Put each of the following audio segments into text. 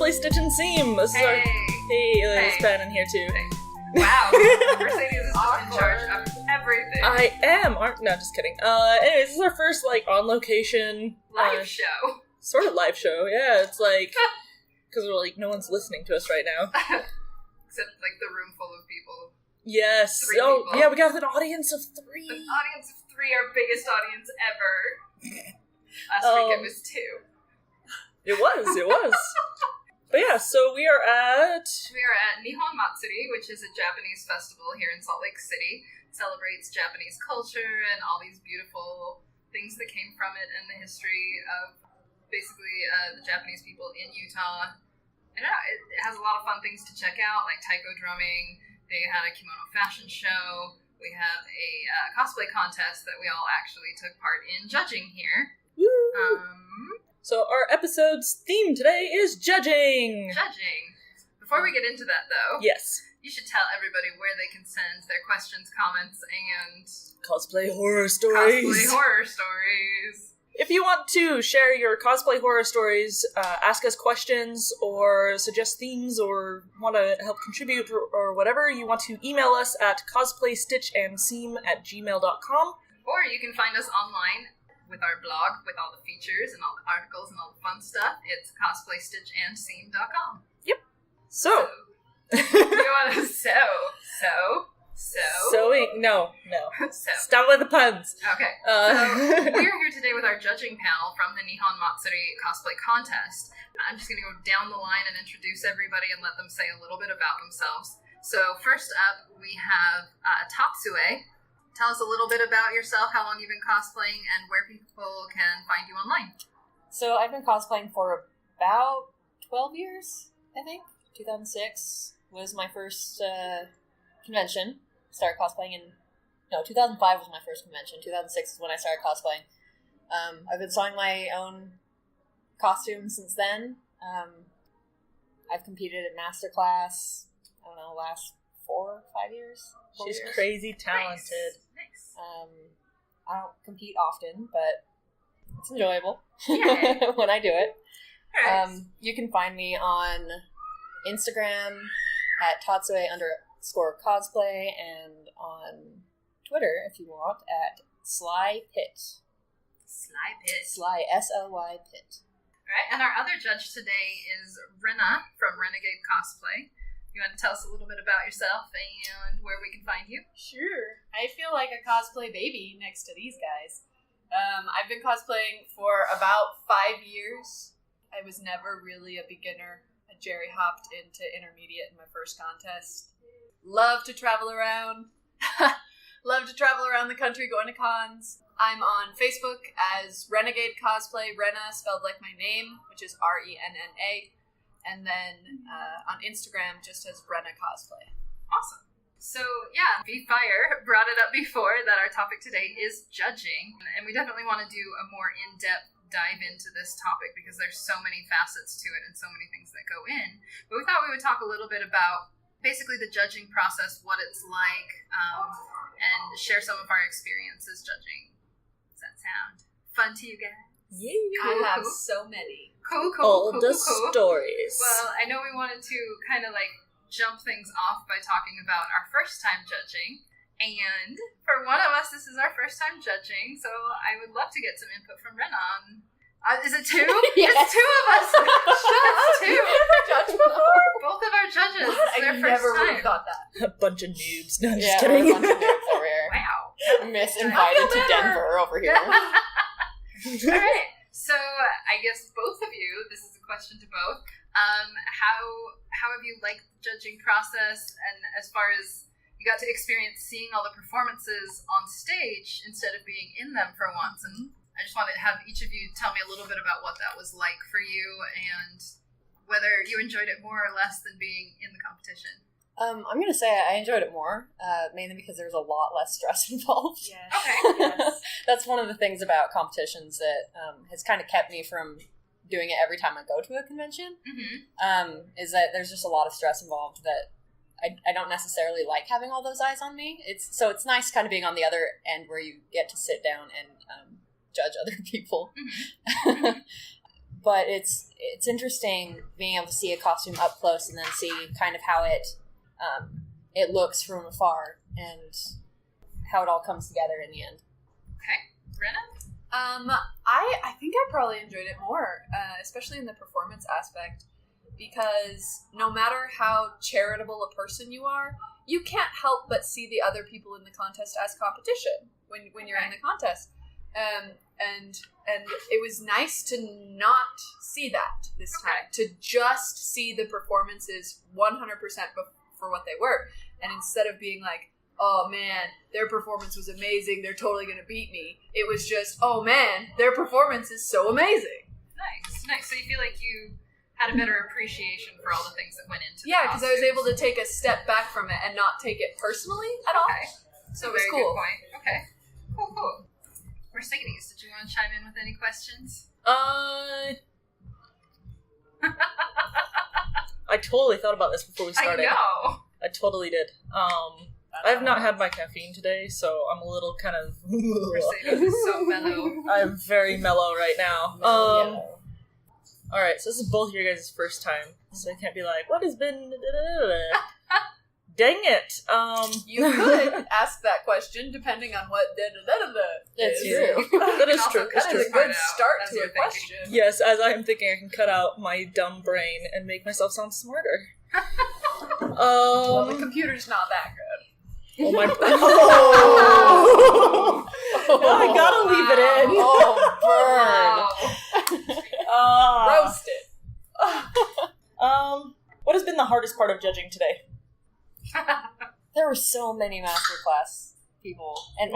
Cosplay Stitch and Seam. This is our... Hey, there's Pannon here too. Hey. Wow, Mercedes is in charge of everything. I am. No, just kidding. Anyways, this is our first, on-location... live show. Sort of live show, yeah. It's like... Because no one's listening to us right now. Except, the room full of people. Yes. 3 people. Yeah, we got an audience of 3. An audience of 3, our biggest audience ever. Last week it was 2. It was. But yeah, so we are at Nihon Matsuri, which is a Japanese festival here in Salt Lake City. It celebrates Japanese culture and all these beautiful things that came from it and the history of basically the Japanese people in Utah. I don't know, it has a lot of fun things to check out, like taiko drumming. They had a kimono fashion show. We have a cosplay contest that we all actually took part in judging here. So our episode's theme today is judging! Judging. Before we get into that, though... Yes. You should tell everybody where they can send their questions, comments, and... Cosplay horror stories! If you want to share your cosplay horror stories, ask us questions, or suggest themes, or want to help contribute, or whatever, you want to email us at cosplaystitchandseam@gmail.com. Or you can find us online with our blog, with all the features and all the articles and all the fun stuff. It's cosplaystitchandseam.com. Yep. So. You want to No. So. Stop with the puns. Okay. So we're here today with our judging panel from the Nihon Matsuri Cosplay Contest. I'm just going to go down the line and introduce everybody and let them say a little bit about themselves. So first up, we have Tatsue. Tell us a little bit about yourself, how long you've been cosplaying, and where people can find you online. So I've been cosplaying for about 12 years, I think. 2006 was my first convention. Started cosplaying 2005 was my first convention. 2006 is when I started cosplaying. I've been sewing my own costumes since then. I've competed at Masterclass, last 4 or 5 years. She's crazy talented. Nice. I don't compete often, but it's enjoyable Yeah. when I do it. Right. You can find me on Instagram at Tatsue_cosplay and on Twitter, if you want, at Sly Pit. Sly Pit. Sly, S-L-Y Pit. Alright, and our other judge today is Renna from Rennagade Cosplay. You want to tell us a little bit about yourself and where we can find you? Sure. I feel like a cosplay baby next to these guys. I've been cosplaying for about 5 years. I was never really a beginner. I Jerry hopped into intermediate in my first contest. Love to travel around. Love to travel around the country going to cons. I'm on Facebook as Rennagade Cosplay, Renna spelled like my name, which is R-E-N-N-A. And then on Instagram, just as Renna Cosplay. Awesome. So, yeah, Vfire brought it up before that our topic today is judging. And we definitely want to do a more in-depth dive into this topic because there's so many facets to it and so many things that go in. But we thought we would talk a little bit about basically the judging process, what it's like, and share some of our experiences judging. Does that sound fun to you guys? Yeah. I have so many. Cool. Stories. Well, I know we wanted to kind of jump things off by talking about our first time judging. And for one of us, this is our first time judging, so I would love to get some input from Renna on... is it 2? Yes. It's 2 of us! It's 2! Have you ever judged before? Both of our judges. What? It's their I first never would time. have thought that. A bunch of noobs. No, Yeah, just kidding. we're a bunch of noobs over here. Wow. Misinvited to Denver over here. Alright, so I guess both of you, this is a question to both, how have you liked the judging process, and as far as you got to experience seeing all the performances on stage instead of being in them for once, and I just want to have each of you tell me a little bit about what that was like for you and whether you enjoyed it more or less than being in the competition. I'm going to say I enjoyed it more, mainly because there's a lot less stress involved. Yes. Okay. Yes. That's one of the things about competitions that has kind of kept me from doing it every time I go to a convention, is that there's just a lot of stress involved that I don't necessarily like having all those eyes on me. It's nice kind of being on the other end where you get to sit down and judge other people. But it's interesting being able to see a costume up close and then see kind of how it looks from afar and how it all comes together in the end. Okay. Renna? I think I probably enjoyed it more, especially in the performance aspect, because no matter how charitable a person you are, you can't help but see the other people in the contest as competition when you're in the contest. And it was nice to not see that this time, to just see the performances 100% for what they were. And instead of being like, oh man, their performance was amazing, they're totally going to beat me, it was just, oh man, their performance is so amazing. Nice. So you feel like you had a better appreciation for all the things that went into it. Yeah, because I was able to take a step back from it and not take it personally at all. So it was very cool. Good point. Okay. Cool. Mercedes, did you want to chime in with any questions? I totally thought about this before we started. I know. I totally did. I have not had my caffeine today, so I'm a little kind of... Mercedes is so mellow. I'm very mellow right now. Alright, so this is both your guys' first time, so I can't be like, what has been... Dang it! You could ask that question depending on what That's is. true. That is true. That is a good start to a question. Yes, as I am thinking, I can cut out my dumb brain and make myself sound smarter. Well, the computer's not that good. Oh my... Oh! No, I gotta leave it in. Wow. Roast it. What has been the hardest part of judging today? There were so many masterclass people, and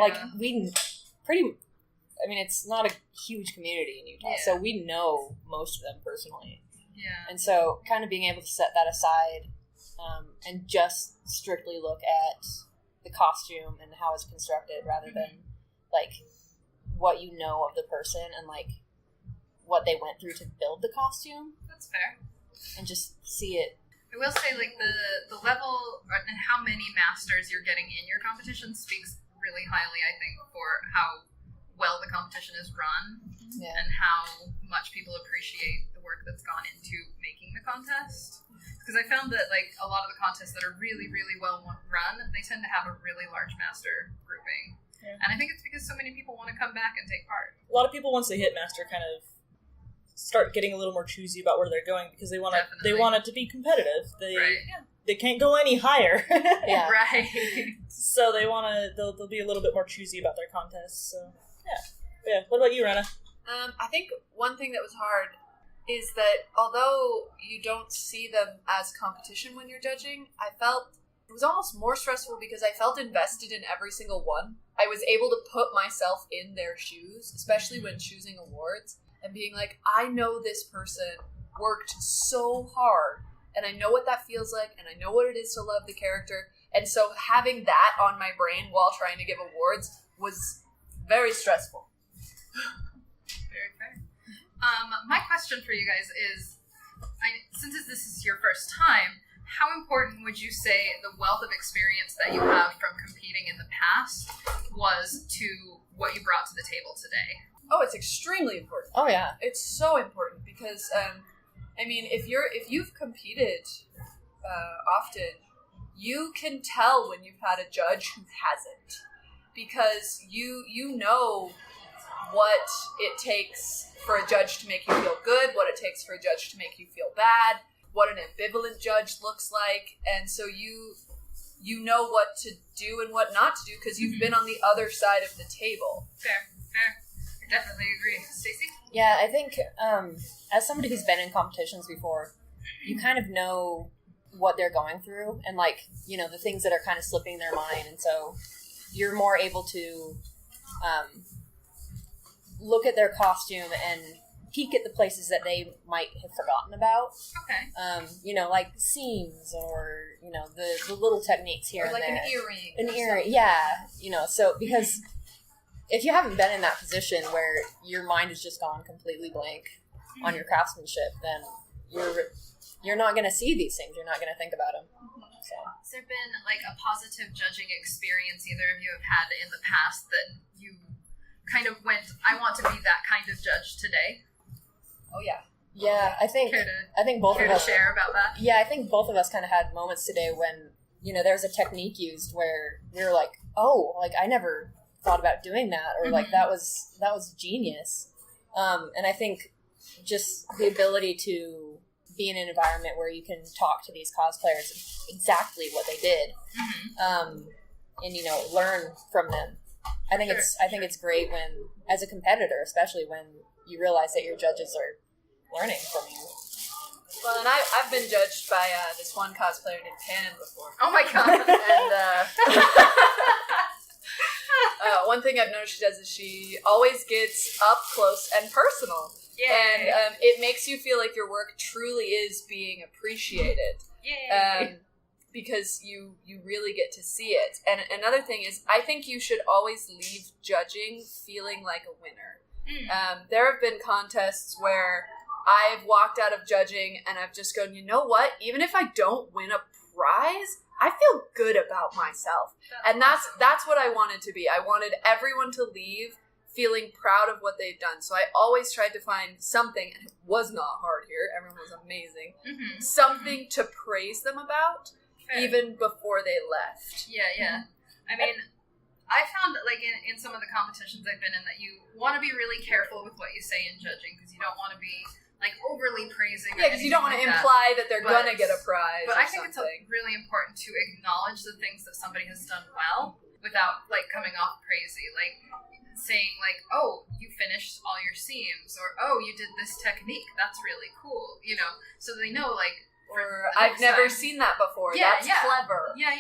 it's not a huge community in Utah, so we know most of them personally. Yeah. And so kind of being able to set that aside and just strictly look at the costume and how it's constructed rather than like what you know of the person and like what they went through to build the costume. That's fair. And just see it. I will say, like, the level and how many masters you're getting in your competition speaks really highly, I think, for how well the competition is run and how much people appreciate the work that's gone into making the contest. Because I found that, like, a lot of the contests that are really, really well run, they tend to have a really large master grouping. Yeah. And I think it's because so many people want to come back and take part. A lot of people, once they hit master, kind of start getting a little more choosy about where they're going because they want it to be competitive. They can't go any higher. Yeah. Right. So they'll be a little bit more choosy about their contests. So yeah. What about you, Renna? I think one thing that was hard is that although you don't see them as competition when you're judging, I felt it was almost more stressful because I felt invested in every single one. I was able to put myself in their shoes, especially when choosing awards. And being like, I know this person worked so hard, and I know what that feels like, and I know what it is to love the character. And so having that on my brain while trying to give awards was very stressful. Very fair. My question for you guys is, since this is your first time, how important would you say the wealth of experience that you have from competing in the past was to what you brought to the table today? Oh, it's extremely important. Oh, yeah. It's so important because, if you've competed often, you can tell when you've had a judge who hasn't, because you know what it takes for a judge to make you feel good, what it takes for a judge to make you feel bad, what an ambivalent judge looks like, and so you know what to do and what not to do because you've been on the other side of the table. Fair. I definitely agree. Stacey? Yeah, I think as somebody who's been in competitions before, you kind of know what they're going through and, like, you know, the things that are kind of slipping their mind. And so you're more able to look at their costume and peek at the places that they might have forgotten about. Okay. Like seams or, the little techniques here and like there. An earring. An earring, yeah. So because if you haven't been in that position where your mind has just gone completely blank on your craftsmanship, then you're not going to see these things. You're not going to think about them. So. Has there been, like, a positive judging experience either of you have had in the past that you kind of went, I want to be that kind of judge today? Oh, yeah. Yeah, I think both of us share about that. Yeah, I think both of us kind of had moments today when, there was a technique used where we were like, oh, like I never thought about doing that, or like that was genius. And I think just the ability to be in an environment where you can talk to these cosplayers exactly what they did, and learn from them. I think it's great when, as a competitor, especially when you realize that your judges are learning from you. Well, and I've been judged by this one cosplayer named Pannon before. Oh my god! And one thing I've noticed she does is she always gets up close and personal. Yay. And it makes you feel like your work truly is being appreciated. Yay. Because you really get to see it. And another thing is, I think you should always leave judging feeling like a winner. There have been contests where I've walked out of judging and I've just gone, you know what? Even if I don't win a prize, I feel good about myself. That's what I wanted to be. I wanted everyone to leave feeling proud of what they've done. So I always tried to find something, and it was not hard here. Everyone was amazing. Something to praise them about, even before they left. Yeah. I mean, I found that, like, in some of the competitions I've been in, that you want to be really careful with what you say in judging, because you don't want to be, like, overly praising. Yeah, because you don't want to imply that they're going to get a prize. But I think it's really important to acknowledge the things that somebody has done well without, like, coming off crazy. Like, saying, like, oh, you finished all your seams, or, oh, you did this technique, that's really cool, so they know, like, or I've never seen that before, that's clever. Yeah,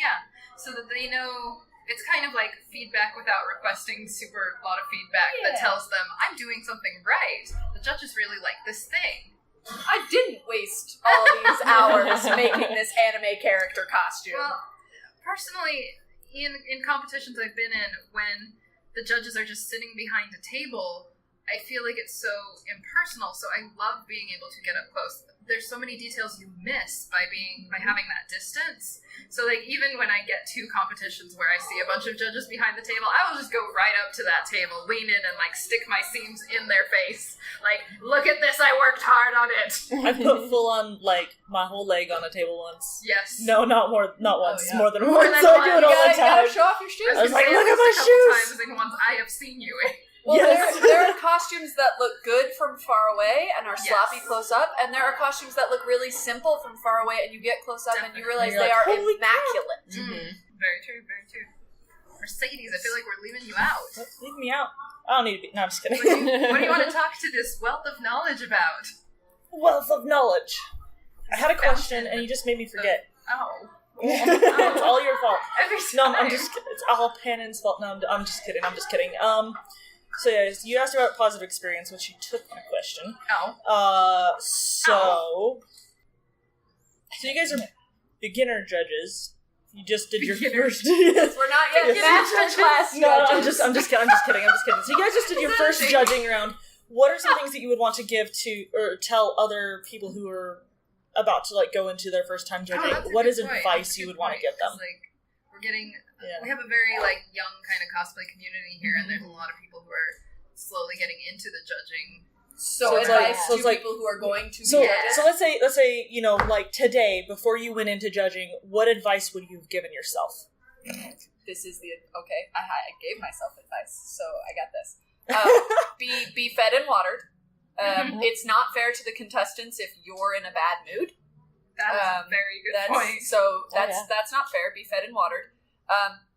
so that they know. It's kind of like feedback without requesting super lot of feedback that tells them, I'm doing something right. The judges really like this thing. I didn't waste all these hours making this anime character costume. Well, personally, in competitions I've been in, when the judges are just sitting behind a table, I feel like it's so impersonal, so I love being able to get up close. There's so many details you miss by having that distance. So, like, even when I get to competitions where I see a bunch of judges behind the table, I will just go right up to that table, lean in, and, like, stick my seams in their face. Like, look at this, I worked hard on it. I put full on, like, my whole leg on a table once. Yes. No, not once, more than More once. than I do it all the time. You gotta show off your shoes. I was like, look at my shoes. Times in ones I have seen you in. Well, there are costumes that look good from far away and are sloppy close up, and there are costumes that look really simple from far away, and you get close up and you realize they are immaculate. Very true, very true. Mercedes, I feel like we're leaving you out. Leave me out. I don't need to be. No, I'm just kidding. What do you want to talk to this wealth of knowledge about? Wealth of knowledge. I had a question, and you just made me forget. It's all your fault. Every time. No, I'm just kidding. It's all Pannon's fault. No, I'm just kidding. So yeah, you asked about positive experience, which you took my question. So you guys are beginner judges. You just did your first. We're not yet master class judges. No, I'm just kidding. So you guys just did your first judging round. What are some things that you would want to give to or tell other people who are about to, like, go into their first time judging? What is advice you would want to give them? Like, we have a very, like, young kind of cosplay community here, and there's a lot of people who are slowly getting into the judging. So advice to people who are going to be So let's say like today, before you went into judging, what advice would you have given yourself? This is I gave myself advice, so I got this. Be fed and watered. It's not fair to the contestants if you're in a bad mood. That's a very good point. So that's not fair. Be fed and watered.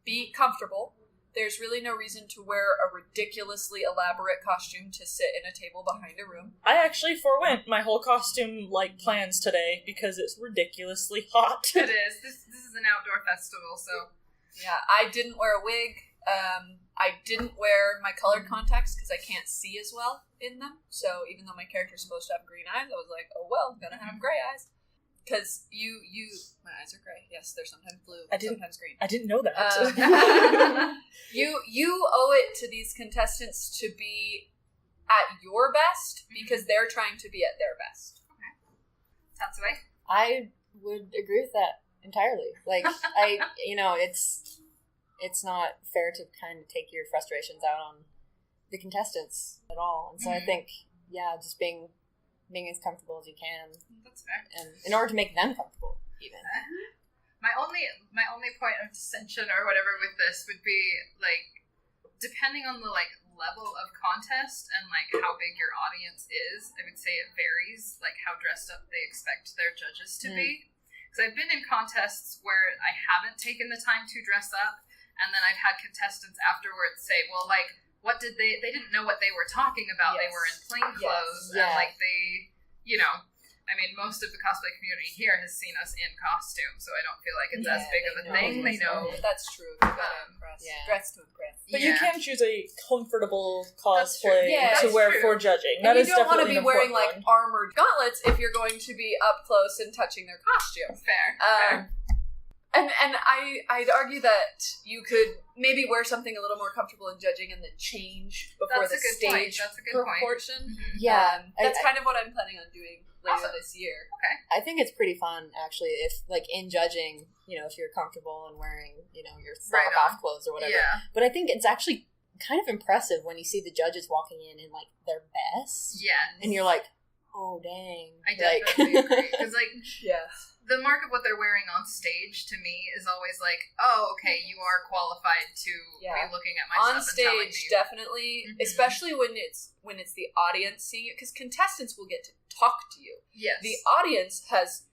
Be comfortable. There's really no reason to wear a ridiculously elaborate costume to sit in a table behind a room. I actually forewent my whole costume, like, plans today because it's ridiculously hot. It is. This is an outdoor festival, so... Yeah, I didn't wear a wig. I didn't wear my colored contacts because I can't see as well in them. So even though my character's supposed to have green eyes, I was like, oh well, I'm gonna have gray eyes. Because my eyes are gray. Yes, they're sometimes blue, sometimes green. I didn't know that. You owe it to these contestants to be at your best because they're trying to be at their best. Okay. Tatsue? I would agree with that entirely. Like, it's not fair to kind of take your frustrations out on the contestants at all. And so I think, just being being as comfortable as you can. That's fair. And in order to make them comfortable, even. My only point of dissension or whatever with this would be, like, depending on the, like, level of contest and, like, how big your audience is, I would say it varies, like, how dressed up they expect their judges to be. Because I've been in contests where I haven't taken the time to dress up, and then I've had contestants afterwards say, well, like, what did they didn't know what they were talking about. Yes. They were in plain clothes, and, like, they, you know, I mean, most of the cosplay community here has seen us in costume, so I don't feel like it's as big of a thing. They know. That's true. You gotta impress. Dress to impress. But you can choose a comfortable cosplay to wear for judging. And you don't want to be wearing, like, armored gauntlets if you're going to be up close and touching their costume. Fair. And I'd argue that you could maybe wear something a little more comfortable in judging and then change before the stage proportion. Mm-hmm. Yeah. That's kind of what I'm planning on doing later this year. Okay. I think it's pretty fun, actually, if, like, in judging, you know, if you're comfortable and wearing, you know, your off clothes or whatever. Yeah. But I think it's actually kind of impressive when you see the judges walking in like, their best. Yeah. And you're like, oh, dang. I definitely agree. Because, like, the mark of what they're wearing on stage, to me, is always like, oh, okay, you are qualified to be looking at my on stuff and telling me. On stage, definitely, especially when it's the audience seeing it, because contestants will get to talk to you. Yes. The audience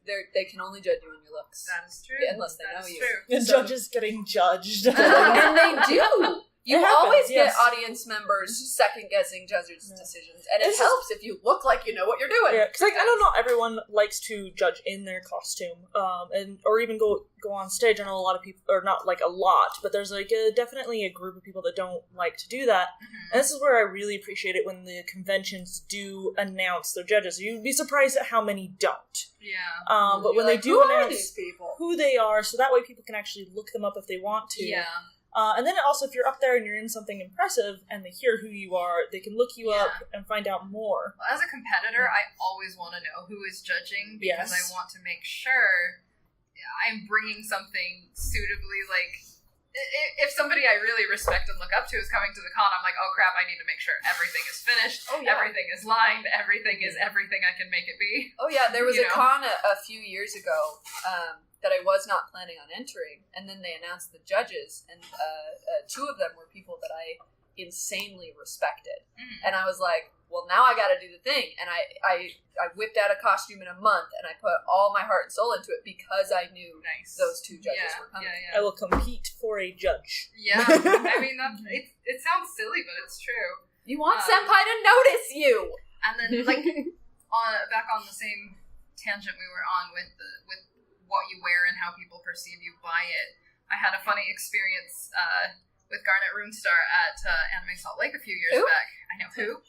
they can only judge you on your looks. That is true. Unless they know you. The judges getting judged. And they do. You always get yes. audience members second-guessing judges' decisions, and it helps if you look like you know what you're doing. Yeah, because like I know not everyone likes to judge in their costume, or even go on stage. I know a lot of people, or not like a lot, but there's like definitely a group of people that don't like to do that. Mm-hmm. And this is where I really appreciate it when the conventions do announce their judges. You'd be surprised at how many don't. Yeah. But when they do announce who they are, so that way people can actually look them up if they want to. Yeah. And then also, if you're up there and you're in something impressive and they hear who you are, they can look you up and find out more. Well, as a competitor, I always want to know who is judging because I want to make sure I'm bringing something suitably, like, if somebody I really respect and look up to is coming to the con, I'm like, oh crap, I need to make sure everything is finished, everything is lined, everything is everything I can make it be. Oh yeah, there was a con a few years ago, that I was not planning on entering, and then they announced the judges, and two of them were people that I insanely respected, and I was like, well, now I gotta do the thing, and I whipped out a costume in a month, and I put all my heart and soul into it because I knew those two judges were coming. I will compete for a judge. Yeah, I mean, it sounds silly, but it's true. You want Senpai to notice you! And then, like, back on the same tangent we were on with what you wear and how people perceive you by it. I had a funny experience with Garnet Runestar at Anime Salt Lake a few years back. I know who?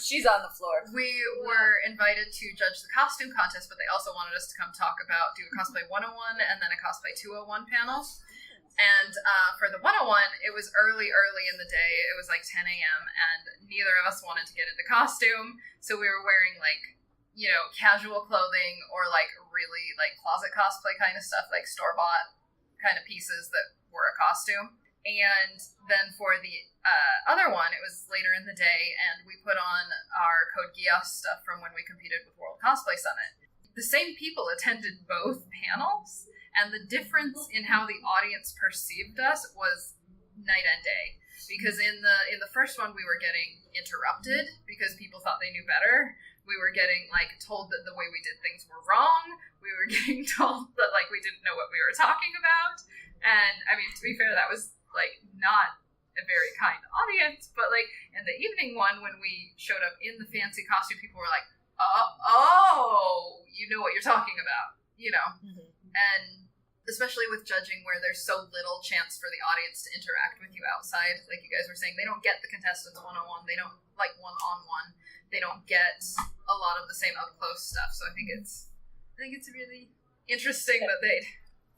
She's on the floor. We were invited to judge the costume contest, but they also wanted us to come talk about do a Cosplay 101 and then a Cosplay 201 panel. And for the 101, it was early in the day. It was like 10 a.m. and neither of us wanted to get into costume, so we were wearing like, you know, casual clothing or like really like closet cosplay kind of stuff, like store-bought kind of pieces that were a costume. And then for the other one, it was later in the day, and we put on our Code Geass stuff from when we competed with World Cosplay Summit. The same people attended both panels, and the difference in how the audience perceived us was night and day. Because in the first one, we were getting interrupted because people thought they knew better. We were getting, like, told that the way we did things were wrong. We were getting told that, like, we didn't know what we were talking about. And, I mean, to be fair, that was, like, not a very kind audience. But, like, in the evening one, when we showed up in the fancy costume, people were like, oh, you know what you're talking about, you know? Mm-hmm. And especially with judging where there's so little chance for the audience to interact with you outside. Like you guys were saying, they don't get the contestants one-on-one. They don't, like, one-on-one. They don't get a lot of the same up-close stuff, so I think it's really interesting that they'd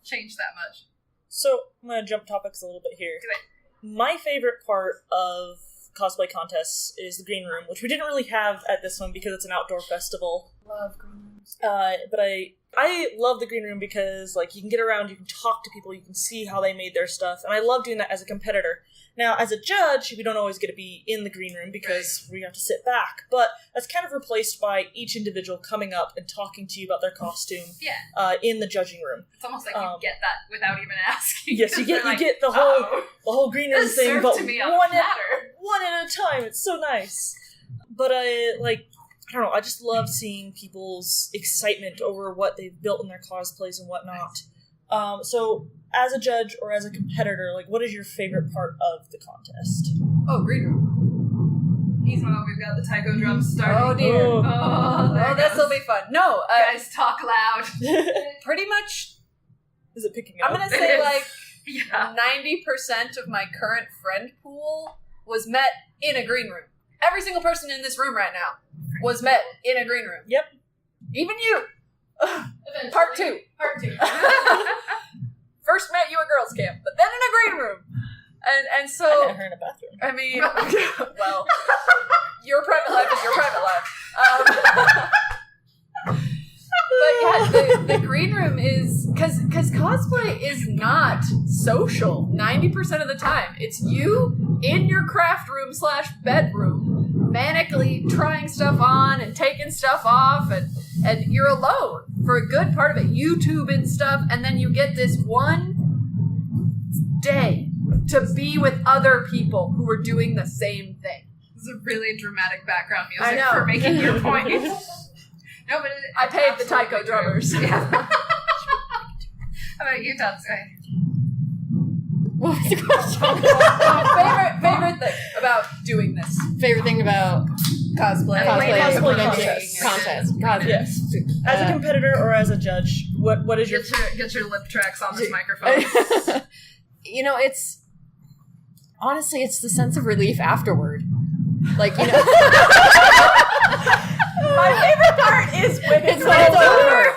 change that much. So, I'm going to jump topics a little bit here. Do it. My favorite part of cosplay contests is the green room, which we didn't really have at this one because it's an outdoor festival. Love green room. rooms. But I love the green room because, like, you can get around, you can talk to people, you can see how they made their stuff, and I love doing that as a competitor. Now, as a judge, we don't always get to be in the green room because we have to sit back, but that's kind of replaced by each individual coming up and talking to you about their costume in the judging room. It's almost like you get that without even asking. Yes, you get the whole green room thing, but one at a time. It's so nice. But I don't know, I just love seeing people's excitement over what they've built in their cosplays and whatnot. So, as a judge or as a competitor, like, what is your favorite part of the contest? Oh, green room. We've got the taiko drums starting. Oh, dear. Oh, this will be fun. No, guys, talk loud. Pretty much. Is it picking up? I'm going to say, 90% of my current friend pool was met in a green room. Every single person in this room right now was met in a green room. Yep. Even you. Part 2. First met you at girls' camp, but then in a green room. And so... I met her in a bathroom. I mean, well, your private life is your private life. But yeah, the green room is... Because cosplay is not social 90% of the time. It's you in your craft room / bedroom, manically trying stuff on and taking stuff off, and you're alone for a good part of it, YouTubing stuff, and then you get this one day to be with other people who are doing the same thing. This is a really dramatic background music for making your point. No, but I paid the taiko drummers. Yeah. How about you, Tatsue? What was the question? Favorite thing about doing this? Favorite thing about cosplay contest. Yes. As a competitor or as a judge, what is get your lip tracks on this microphone? You know, it's honestly, it's the sense of relief afterward. Like, you know, my favorite part is when it's over.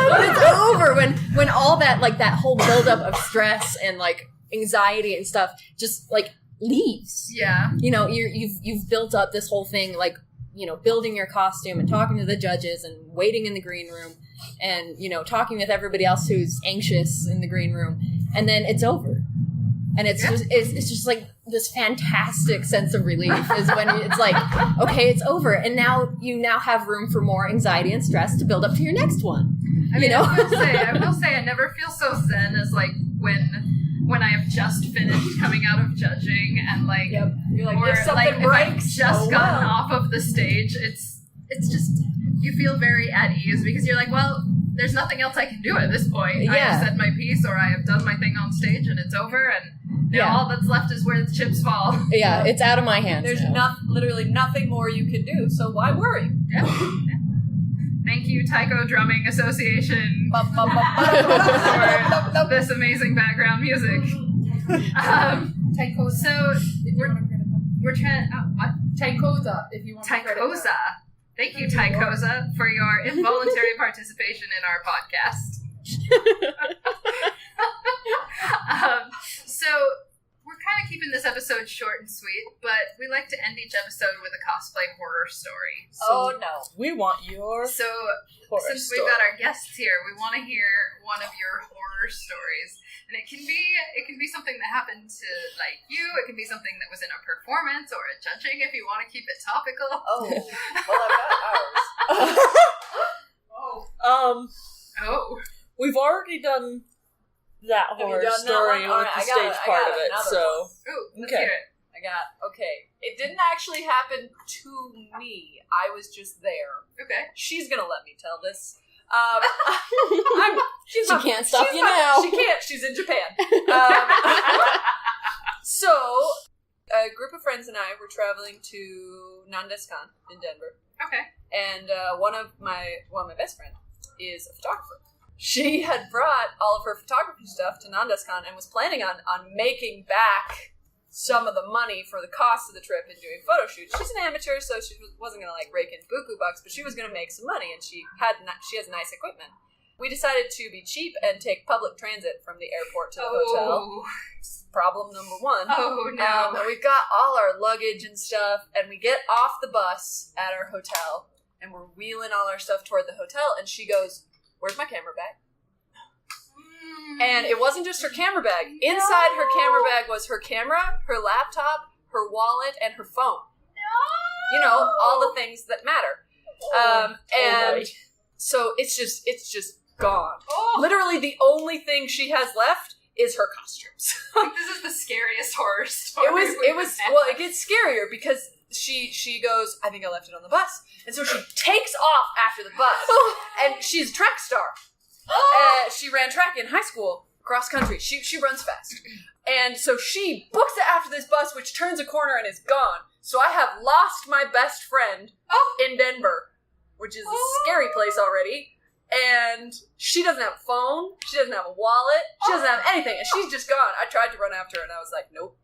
When it's over, when all that, like, that whole buildup of stress and, like, anxiety and stuff just, like, leaves. Yeah. You know, you've built up this whole thing, like, you know, building your costume and talking to the judges and waiting in the green room and, you know, talking with everybody else who's anxious in the green room, and then it's over. And it's just like this fantastic sense of relief is when it's like, okay, it's over, and now you have room for more anxiety and stress to build up to your next one. I mean, I will say I never feel so zen as like when I have just finished coming out of judging and like, you're like, or if something like breaks, if I've just gotten off of the stage, it's just, you feel very at ease because you're like, well, there's nothing else I can do at this point. Yeah. I have said my piece, or I have done my thing on stage, and it's over, and now all that's left is where the chips fall. Yeah, it's out of my hands. There's literally nothing more you can do, so why worry? Yeah. Thank you, Taiko Drumming Association, for this amazing background music. Taikosa. So we're trying. What? Taikosa, if you want. Taikosa. Thank you, Taikosa, for your involuntary participation in our podcast. So we're kind of keeping this episode short and sweet, but we like to end each episode with a cosplay horror story. So no. We want your So horror since story. we've got our guests here, we want to hear one of your horror stories. And it can be something that happened to like you, it can be something that was in a performance or a judging if you want to keep it topical. Oh. Well, I've got ours. Oh. We've already done that horror done that story one? with the I stage got part of it, another so... Ooh, let's Okay. hear it. Okay. It didn't actually happen to me. I was just there. Okay. She's gonna let me tell this. She can't stop you now. She can't. She's in Japan. So, a group of friends and I were traveling to Nandeskan in Denver. Okay. And one of my best friend is a photographer. She had brought all of her photography stuff to Nandeskan and was planning on making back some of the money for the cost of the trip and doing photo shoots. She's an amateur, so she wasn't going to like rake in buku bucks, but she was going to make some money, and she has nice equipment. We decided to be cheap and take public transit from the airport to the hotel. Problem number one. Oh, no. We've got all our luggage and stuff, and we get off the bus at our hotel, and we're wheeling all our stuff toward the hotel, and she goes, "Where's my camera bag?" And it wasn't just her camera bag. Inside her camera bag was her camera, her laptop, her wallet, and her phone. You know, all the things that matter. So it's just gone. Literally the only thing she has left is her costumes. This is the scariest horror story. It gets scarier because she goes, "I think I left it on the bus." And so she takes off after the bus. And she's a track star. She ran track in high school, cross country. She runs fast. And so she books it after this bus, which turns a corner and is gone. So I have lost my best friend in Denver, which is a scary place already. And she doesn't have a phone. She doesn't have a wallet. She doesn't have anything. And she's just gone. I tried to run after her and I was like, nope.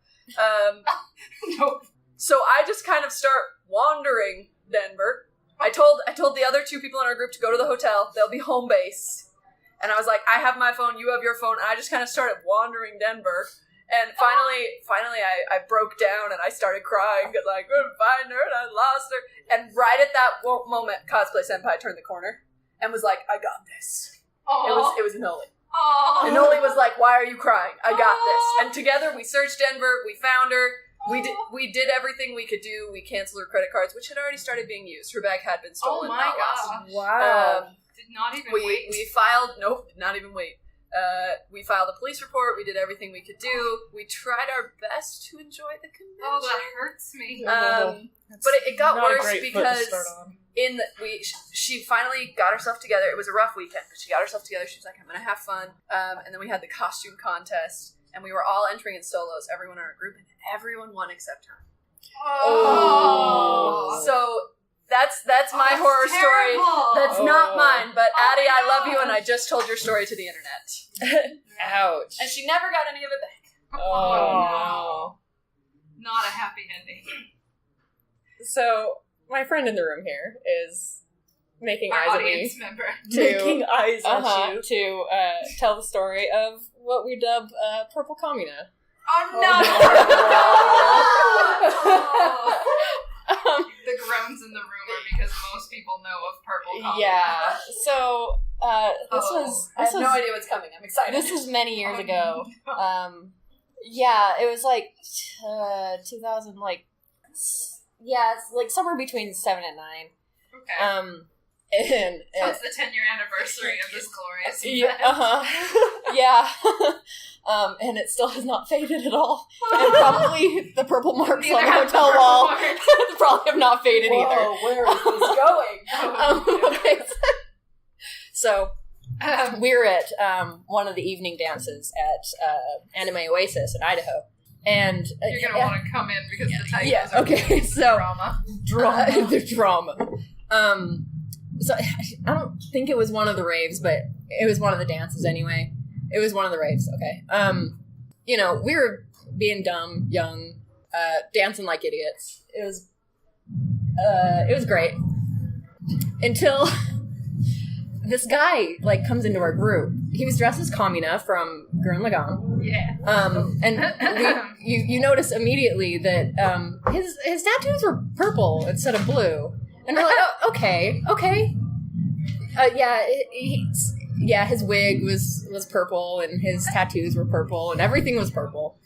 Nope. So I just kind of start wandering Denver. I told the other 2 people in our group to go to the hotel. They'll be home base. And I was like, I have my phone, you have your phone. And I just kind of started wandering Denver. And finally I broke down and I started crying because I couldn't find her and I lost her. And right at that moment, Cosplay Senpai turned the corner and was like, "I got this." It was Noli. And Noli was like, "Why are you crying? I got this." And together we searched Denver, we found her. We did everything we could do. We canceled her credit cards, which had already started being used. Her bag had been stolen. Oh my gosh. Wow. Did not even wait. We filed, nope, did not even wait. We filed a police report. We did everything we could do. We tried our best to enjoy the convention. Oh, that hurts me. But it got worse because she finally got herself together. It was a rough weekend, but she got herself together. She was like, "I'm going to have fun." And then we had the costume contest, and we were all entering in solos, everyone in our group, and everyone won except her. So that's my horror terrible. story. That's not mine, but Addie, I love you, and I just told your story to the internet. Ouch. And she never got any of it back. Oh, no. Not a happy ending. So, my friend in the room here is making Our eyes at audience me. member. Making eyes at you. To tell the story of what we dub Purple Kamina. Oh, no! The groans in the room are because most people know of Purple Kamina. Yeah. So, I have no idea what's coming. I'm excited. This was many years ago. Yeah, it was like 2000, it's like somewhere between 7 and 9. Okay. And so it's the 10-year anniversary of this glorious event. Yeah, and it still has not faded at all. And probably the purple marks on the hotel wall probably have not faded either. Where is this going? Okay. So we were at one of the evening dances at Anime Oasis in Idaho. And you're going to want to come in because the titles are okay, so drama. The drama. So I don't think it was one of the raves, but it was one of the dances anyway. It was one of the raves, okay. We were being dumb, young, dancing like idiots. It was great. Until this guy, comes into our group. He was dressed as Kamina from Gurren Lagann. Yeah. And you notice immediely that his tattoos were purple instead of blue. And we're like, "Oh, okay. His wig was purple, and his tattoos were purple, and everything was purple.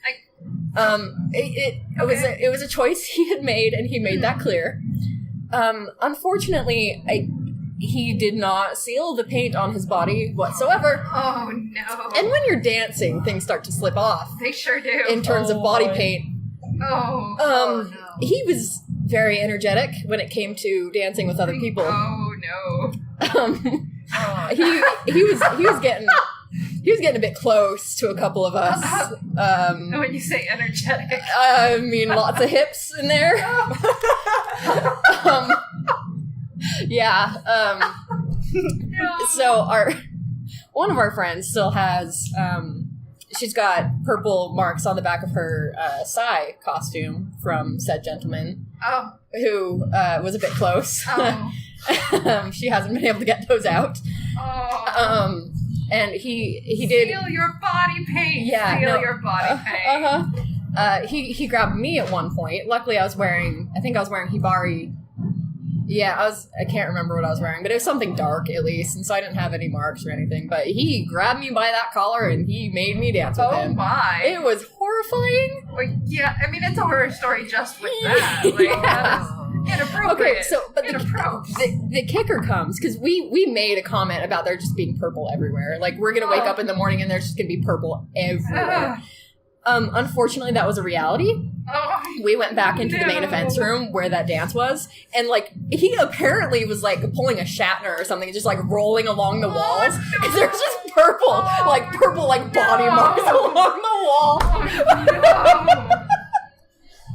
It was a choice he had made, and he made that clear. Unfortunately, he did not seal the paint on his body whatsoever. Oh no! And when you're dancing, things start to slip off. They sure do. In terms of body paint. Oh no! He was very energetic when it came to dancing with other people. Oh no! He was getting a bit close to a couple of us. When you say energetic, I mean lots of hips in there. So one of our friends still has. She's got purple marks on the back of her Sai costume from said gentleman. Oh. Who was a bit close. Oh. She hasn't been able to get those out. Oh. And he did. Steal your body paint. Yeah. Steal your body paint. He grabbed me at one point. Luckily, I think I was wearing Hibari Yeah, I can't remember what I was wearing, but it was something dark at least, and so I didn't have any marks or anything. But he grabbed me by that collar and he made me dance with him. Oh my! It was horrifying. Well, yeah, I mean it's a horror story just with that. Like, that is inappropriate. Okay, so but the kicker comes because we made a comment about there just being purple everywhere. Like we're gonna wake up in the morning and there's just gonna be purple everywhere. Unfortunately, that was a reality. Oh, we went back into the main events room where that dance was, and like he apparently was like pulling a Shatner or something, just like rolling along the walls. Because there's just purple body marks along the wall.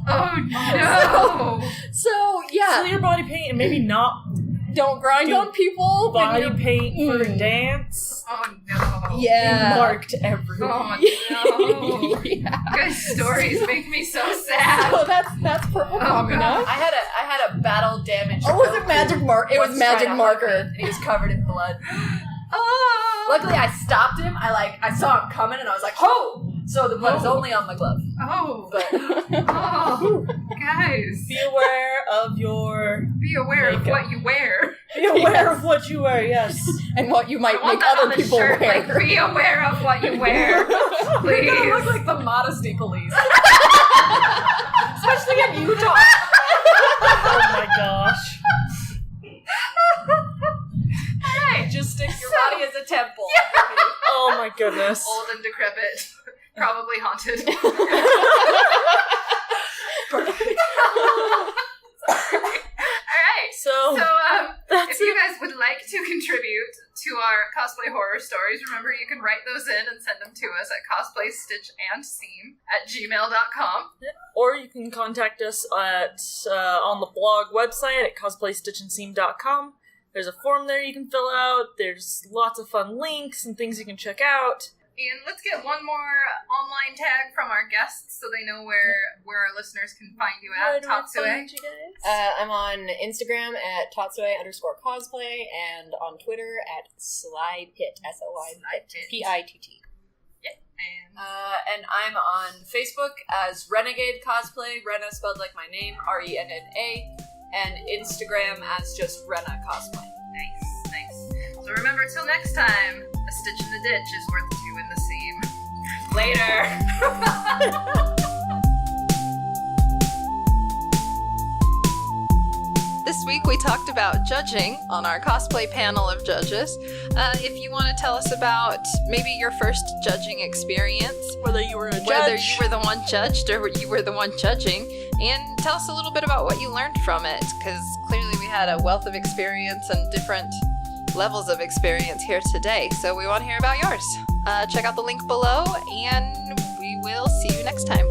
Oh no! So yeah, clear body paint and maybe not. Don't grind on people. Body paint for dance. Oh no! Yeah, marked everywhere. Oh no! Yeah. Good stories make me so sad. So that's purple coming up. I had a battle damage. Oh, was it magic mark? It was magic marker, and he was covered in blood. Oh! Luckily, I stopped him. I saw him coming, and I was like, "Ho!" So the blood is only on my glove. Oh! But Oh! Guys, Be aware of your. be aware of what you wear. Be aware of what you wear. Yes. and what you might I want make that on other the people shirt, wear. like, be aware of what you wear. you're Please. gonna look like the modesty police, especially in Utah. Oh my gosh. Alright. Just stick your body as a temple. Oh my goodness. Old and decrepit. Probably haunted. Alright. So If you guys would like to contribute to our cosplay horror stories, remember you can write those in and send them to us at cosplaystitchandseam@gmail.com. or you can contact us at on the blog website at cosplaystitchandseam.com. There's a form there you can fill out. There's lots of fun links and things you can check out. And let's get one more online tag from our guests so they know where our listeners can find you Where at, do we Tatsue. find you guys? I'm on Instagram at Tatsue_cosplay and on Twitter at SlyPit, SLYPITT. And I'm on Facebook as Rennagade Cosplay, Renna spelled like my name, RENNA, and Instagram as just Renna Cosplay. Nice. So remember, till next time, a stitch in the ditch is worth two in the seam. Later! This week we talked about judging on our cosplay panel of judges. If you want to tell us about maybe your first judging experience, Whether you were a judge. whether you were the one judged or you were the one judging, and tell us a little bit about what you learned from it, because clearly we had a wealth of experience and different levels of experience here today, so we want to hear about yours. Check out the link below, and we will see you next time.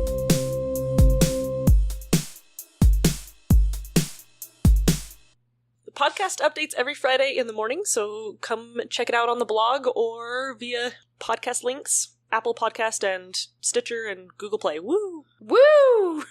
The podcast updates every Friday in the morning, so come check it out on the blog or via podcast links, Apple Podcast and Stitcher and Google Play. Woo! Woo!